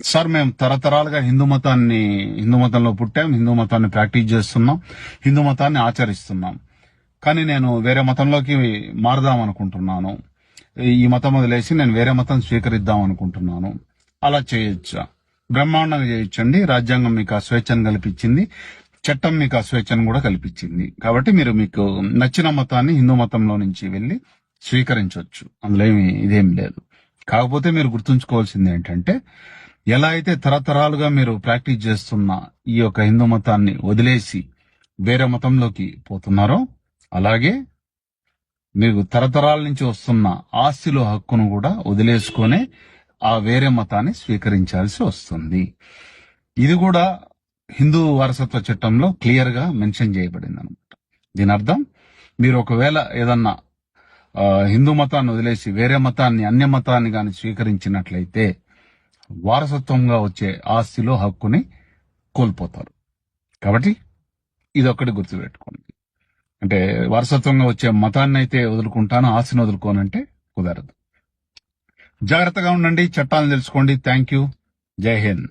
Sir మేము తరతరాలుగా హిందూ మతంలో పుట్టాం, హిందూ మతాన్ని ప్రాక్టీస్ చేస్తున్నాం, హిందూ మతాన్ని ఆచరిస్తున్నాం. కానీ నేను వేరే మతంలోకి మారదాం అనుకుంటున్నాను. ఈ మతం వదిలేసి నేను వేరే మతం స్వీకరిద్దాం అనుకుంటున్నాను. అలా చేయొచ్చా? బ్రహ్మాండంగా చేయొచ్చండి. రాజ్యాంగం మీకు ఆ స్వేచ్ఛను కల్పించింది, చట్టం మీకు ఆ స్వేచ్ఛను కూడా కల్పించింది. కాబట్టి మీరు మీకు నచ్చిన మతాన్ని హిందూ మతంలో నుంచి వెళ్లి స్వీకరించవచ్చు. అందులో ఇదేం లేదు. కాకపోతే మీరు గుర్తుంచుకోవాల్సింది ఏంటంటే, ఎలా అయితే తరతరాలుగా మీరు ప్రాక్టీస్ చేస్తున్న ఈ యొక్క హిందూ మతాన్ని వదిలేసి వేరే మతంలోకి పోతున్నారో, అలాగే మీకు తరతరాల నుంచి వస్తున్న ఆస్తిలో హక్కును కూడా వదిలేసుకునే ఆ వేరే మతాన్ని స్వీకరించాల్సి వస్తుంది. ఇది కూడా హిందూ వారసత్వ చట్టంలో క్లియర్ గా మెన్షన్ చేయబడింది అనమాట. దీని అర్థం, మీరు ఒకవేళ ఏదన్నా హిందూ మతాన్ని వదిలేసి వేరే మతాన్ని, అన్య మతాన్ని గాని స్వీకరించినట్లయితే వారసత్వంగా వచ్చే ఆస్తిలో హక్కుని కోల్పోతారు. కాబట్టి ఇదొక్కటి గుర్తుపెట్టుకోండి. అంటే వారసత్వంగా వచ్చే మతాన్ని అయితే వదులుకుంటాను, ఆస్తిని వదులుకోనంటే కుదరదు. జాగ్రత్తగా ఉండండి, చట్టాలను తెలుసుకోండి. Thank you. జై హింద్.